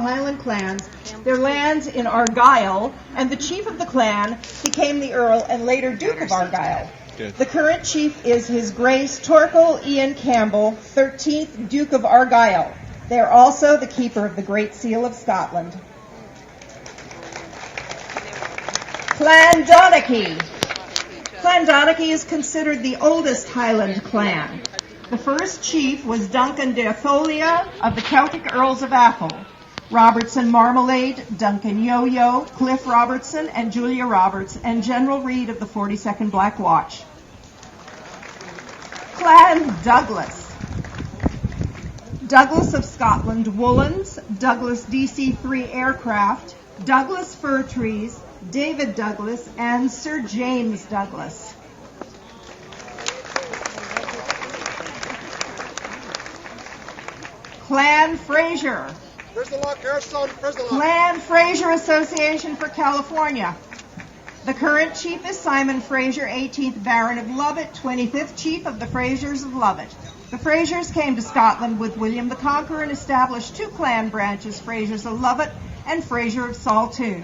the Highland clans their lands in Argyll, and the chief of the clan became the Earl and later Duke of Argyll. Good. The current chief is His Grace Torquil Ian Campbell, 13th Duke of Argyll. They are also the keeper of the Great Seal of Scotland. Clan Donachie. Clan Donachie is considered the oldest Highland clan. The first chief was Duncan de Atholia of the Celtic Earls of Atholl. Robertson Marmalade, Duncan Yo-Yo, Cliff Robertson, and Julia Roberts, and General Reed of the 42nd Black Watch. Clan Douglas. Douglas of Scotland Woolens, Douglas DC-3 aircraft, Douglas fir trees, David Douglas, and Sir James Douglas. Clan Fraser. Clan Fraser Association for California. The current chief is Simon Fraser, 18th Baron of Lovat, 25th Chief of the Frasers of Lovat. The Frasers came to Scotland with William the Conqueror and established two clan branches, Frasers of Lovat and Fraser of Saltoun.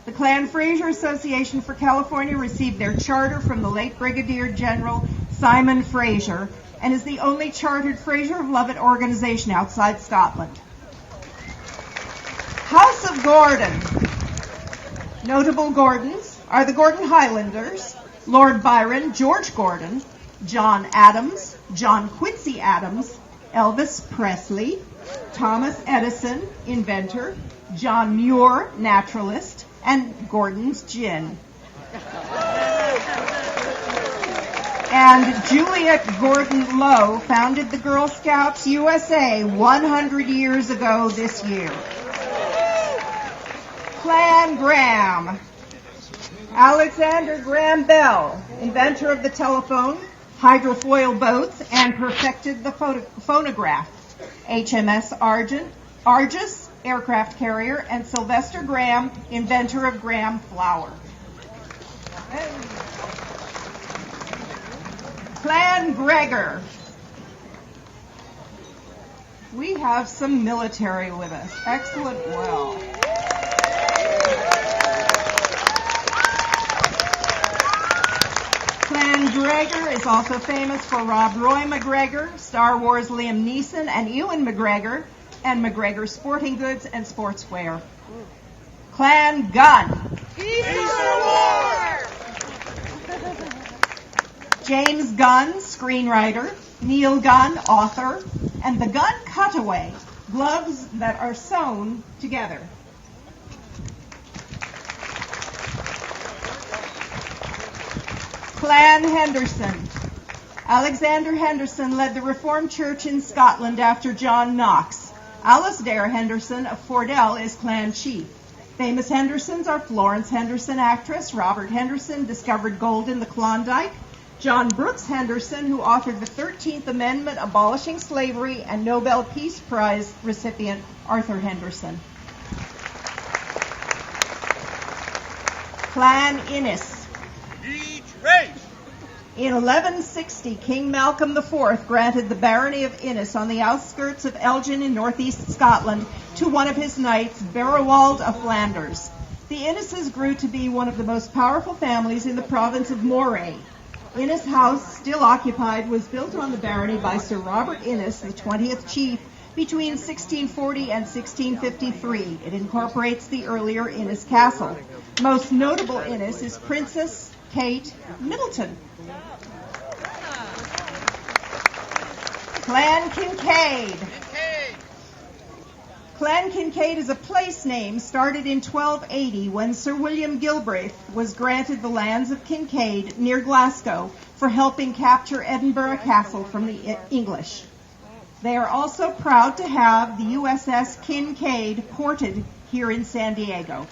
The Clan Fraser Association for California received their charter from the late Brigadier General Simon Fraser and is the only chartered Fraser of Lovat organization outside Scotland. House of Gordon. Notable Gordons are the Gordon Highlanders, Lord Byron, George Gordon, John Adams, John Quincy Adams, Elvis Presley, Thomas Edison, inventor, John Muir, naturalist, and Gordon's Gin. And Juliet Gordon Lowe founded the Girl Scouts USA 100 years ago this year. Clan Graham. Alexander Graham Bell, inventor of the telephone, hydrofoil boats, and perfected the phonograph. HMS Argus, aircraft carrier, and Sylvester Graham, inventor of Graham flour. Clan Gregor. We have some military with us. Excellent. Well. Clan Gregor is also famous for Rob Roy McGregor, Star Wars Liam Neeson, and Ewan McGregor, and McGregor Sporting Goods and Sportswear. Clan Gunn. Peace or war! James Gunn, screenwriter, Neil Gunn, author, and the Gunn Cutaway, gloves that are sewn together. Clan Henderson. Alexander Henderson led the Reformed Church in Scotland after John Knox. Alasdair Henderson of Fordell is clan chief. Famous Hendersons are Florence Henderson, actress, Robert Henderson discovered gold in the Klondike, John Brooks Henderson, who authored the 13th Amendment abolishing slavery, and Nobel Peace Prize recipient Arthur Henderson. Clan Innes. In 1160, King Malcolm IV granted the barony of Innes on the outskirts of Elgin in northeast Scotland to one of his knights, Beroald of Flanders. The Inneses grew to be one of the most powerful families in the province of Moray. Innes House, still occupied, was built on the barony by Sir Robert Innes, the 20th chief, between 1640 and 1653. It incorporates the earlier Innes Castle. Most notable Innes is Princess Kate Middleton. Clan Kincaid. Clan Kincaid is a place name started in 1280 when Sir William Gilbraith was granted the lands of Kincaid near Glasgow for helping capture Edinburgh Castle from the English. They are also proud to have the USS Kincaid ported here in San Diego.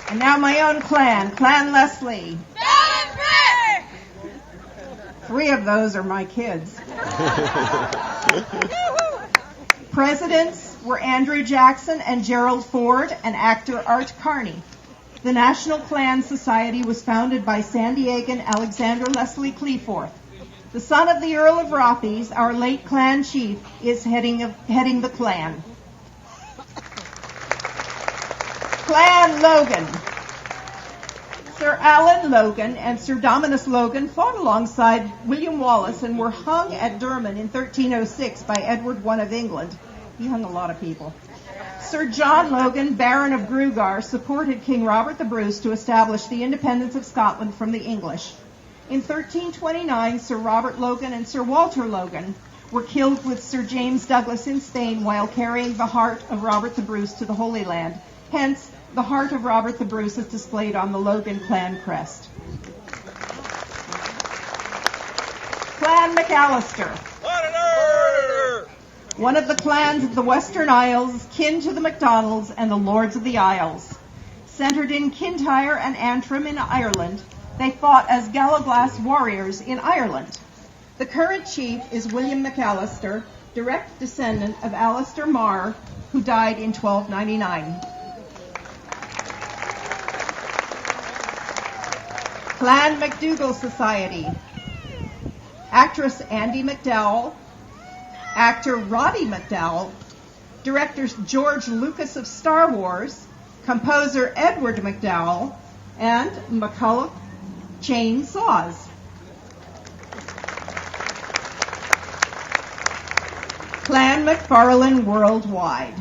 And now my own clan, Clan Leslie. Three of those are my kids. Presidents were Andrew Jackson and Gerald Ford and actor Art Carney. The National Clan Society was founded by San Diegan Alexander Leslie Cleaforth. The son of the Earl of Rothes, our late clan chief, is heading the clan. Clan Logan. Sir Alan Logan and Sir Dominus Logan fought alongside William Wallace and were hung at Durham in 1306 by Edward I of England. He hung a lot of people. Sir John Logan, Baron of Grugar, supported King Robert the Bruce to establish the independence of Scotland from the English. In 1329, Sir Robert Logan and Sir Walter Logan were killed with Sir James Douglas in Spain while carrying the heart of Robert the Bruce to the Holy Land. Hence, the heart of Robert the Bruce is displayed on the Logan clan crest. Clan McAllister. One of the clans of the Western Isles, kin to the MacDonalds and the Lords of the Isles. Centered in Kintyre and Antrim in Ireland, they fought as Gallaglass warriors in Ireland. The current chief is William McAllister, direct descendant of Alistair Marr, who died in 1299. Clan MacDougall Society. Actress Andie MacDowell, actor Roddy McDowell, director George Lucas of Star Wars, composer Edward McDowell, and McCulloch Chain Saws. Clan McFarlane Worldwide.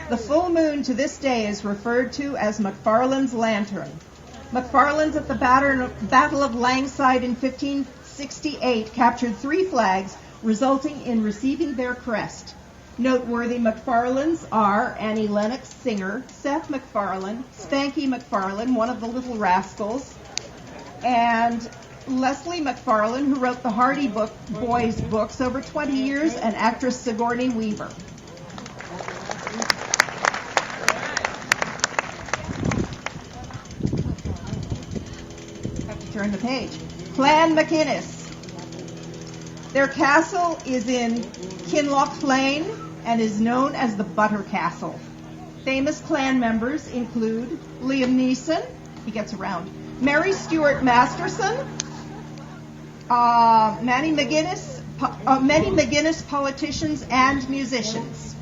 The full moon to this day is referred to as McFarlane's Lantern. McFarlane's at the Battle of Langside in 1568 captured 3 flags, resulting in receiving their crest. Noteworthy McFarlanes are Annie Lennox, singer, Seth MacFarlane, Spanky McFarlane, one of the Little Rascals, and Leslie MacFarlane, who wrote the Hardy Boys books over 20 years, and actress Sigourney Weaver. Have to turn the page. Clan McInnes. Their castle is in Kinloch Lane and is known as the Butter Castle. Famous clan members include Liam Neeson, he gets around, Mary Stuart Masterson, many McGuinness politicians and musicians.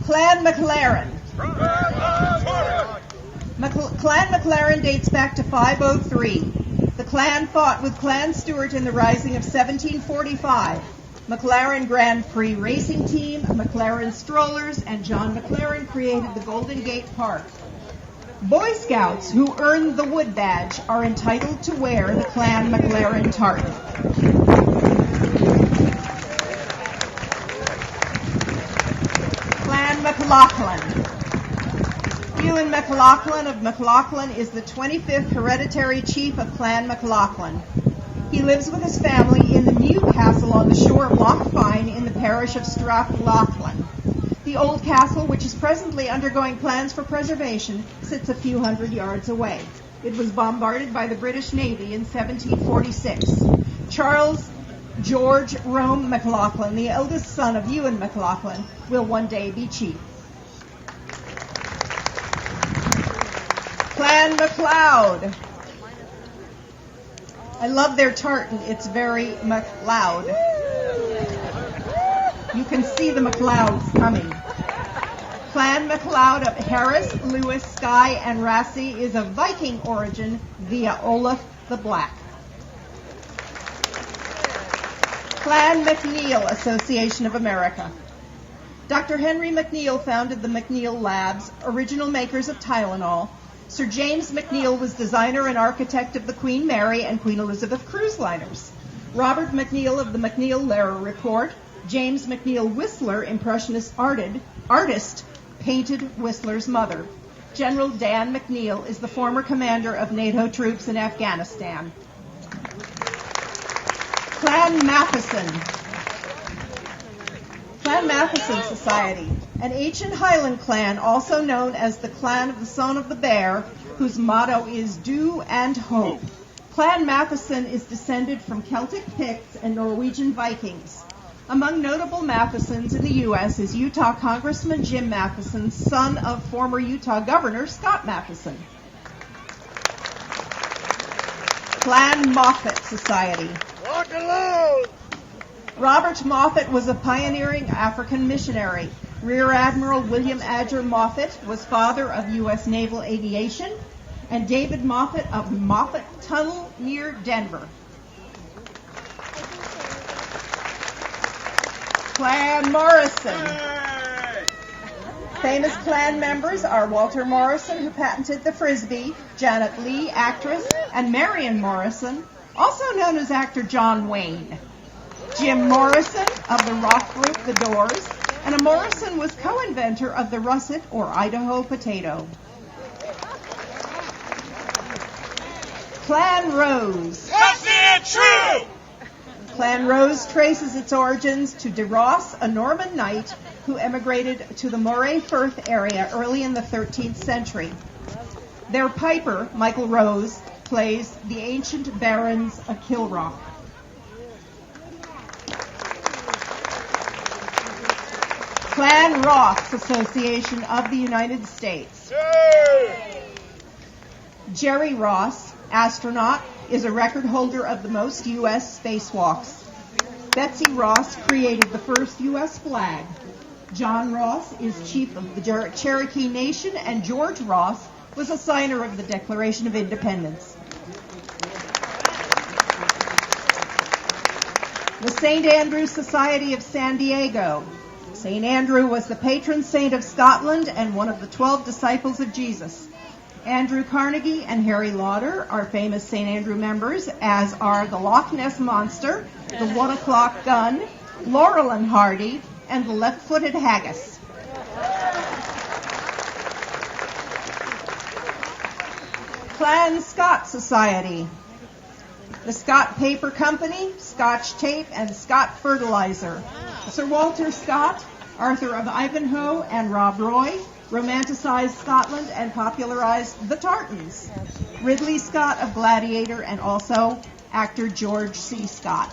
Clan MacLaren. Clan MacLaren dates back to 503. The clan fought with Clan Stewart in the Rising of 1745. MacLaren Grand Prix Racing Team, MacLaren Strollers, and John MacLaren created the Golden Gate Park. Boy Scouts who earn the Wood Badge are entitled to wear the Clan MacLaren tartan. Clan MacLachlan. Ewan MacLachlan of MacLachlan is the 25th hereditary chief of Clan MacLachlan. He lives with his family in the new castle on the shore of Loch Fyne in the parish of Strathlochlan. The old castle, which is presently undergoing plans for preservation, sits a few hundred yards away. It was bombarded by the British Navy in 1746. Charles George Rome MacLachlan, the eldest son of Ewan MacLachlan, will one day be chief. Clan MacLeod. I love their tartan. It's very MacLeod. You can see the MacLeods coming. Clan MacLeod of Harris, Lewis, Skye, and Rassay is of Viking origin via Olaf the Black. Clan MacNeil Association of America. Dr. Henry McNeil founded the McNeil Labs, original makers of Tylenol. Sir James McNeil was designer and architect of the Queen Mary and Queen Elizabeth cruise liners. Robert McNeil of the McNeil-Lehrer Report, James McNeil Whistler, impressionist artist, painted Whistler's mother. General Dan McNeil is the former commander of NATO troops in Afghanistan. Clan Matheson. Clan Matheson Society, an ancient Highland clan also known as the Clan of the Son of the Bear, whose motto is Do and Hope. Clan Matheson is descended from Celtic Picts and Norwegian Vikings. Among notable Mathesons in the U.S. is Utah Congressman Jim Matheson, son of former Utah Governor Scott Matheson. Clan Moffat Society. Walk alone. Robert Moffat was a pioneering African missionary. Rear Admiral William Adger Moffat was father of U.S. Naval Aviation, and David Moffat of Moffat Tunnel near Denver. Clan Morrison. Hey. Famous Klan members are Walter Morrison, who patented the Frisbee, Janet Leigh, actress, and Marion Morrison, also known as actor John Wayne. Jim Morrison of the rock group The Doors, and a Morrison was co-inventor of the russet or Idaho potato. Clan Rose. That's it, true. Clan Rose traces its origins to De Ross, a Norman knight who emigrated to the Moray Firth area early in the 13th century. Their piper, Michael Rose, plays the ancient barons of Kilrock. Clan Ross Association of the United States. Hey. Jerry Ross, astronaut, is a record holder of the most U.S. spacewalks. Betsy Ross created the first U.S. flag. John Ross is chief of the Cherokee Nation, and George Ross was a signer of the Declaration of Independence. The St. Andrew Society of San Diego. St. Andrew was the patron saint of Scotland and one of the 12 disciples of Jesus. Andrew Carnegie and Harry Lauder are famous St. Andrew members, as are the Loch Ness Monster, the 1 o'clock gun, Laurel and Hardy, and the left-footed haggis. Clan Scott Society. The Scott Paper Company, Scotch Tape, and Scott Fertilizer. Sir Walter Scott, Arthur of Ivanhoe, and Rob Roy romanticized Scotland and popularized the tartans. Ridley Scott of Gladiator, and also actor George C. Scott.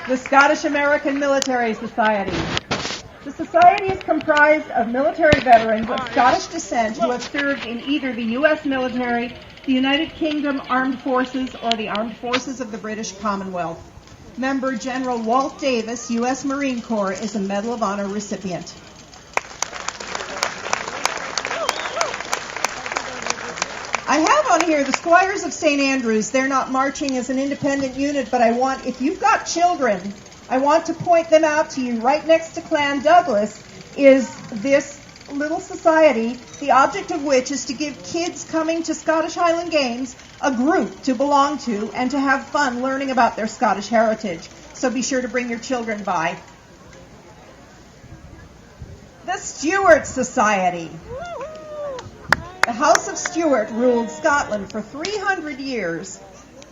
The Scottish American Military Society. The society is comprised of military veterans of Scottish descent who have served in either the U.S. military, the United Kingdom Armed Forces, or the Armed Forces of the British Commonwealth. Member General Walt Davis, U.S. Marine Corps, is a Medal of Honor recipient. I have on here the Squires of St. Andrews. They're not marching as an independent unit, but if you've got children, I want to point them out to you. Right next to Clan Douglas is this little society, the object of which is to give kids coming to Scottish Highland Games a group to belong to and to have fun learning about their Scottish heritage. So be sure to bring your children by. The Stuart Society. The House of Stuart ruled Scotland for 300 years,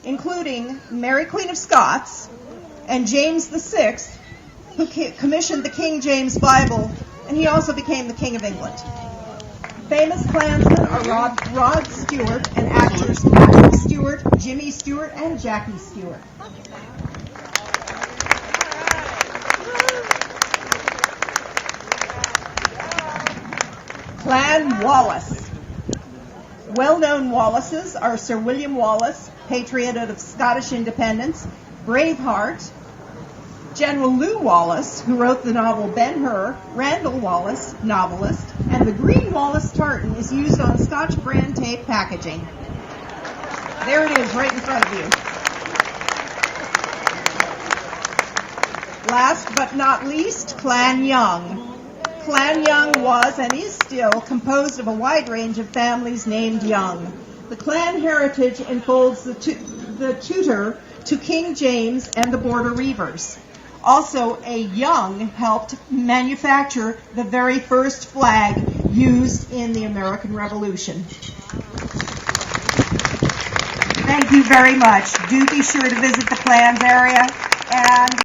including Mary Queen of Scots and James VI, who commissioned the King James Bible, and he also became the King of England. Famous clansmen are Rod Stewart and actors Patrick Stewart, Jimmy Stewart, and Jackie Stewart. Clan Wallace. Well-known Wallaces are Sir William Wallace, patriot of Scottish independence, Braveheart, General Lew Wallace, who wrote the novel Ben-Hur, Randall Wallace, novelist, and the green Wallace tartan is used on Scotch brand tape packaging. There it is, right in front of you. Last but not least, Clan Young. Clan Young was, and is still, composed of a wide range of families named Young. The clan heritage enfolds the tutor to King James and the Border Reivers. Also, a Young helped manufacture the very first flag used in the American Revolution. Thank you very much. Do be sure to visit the clans area and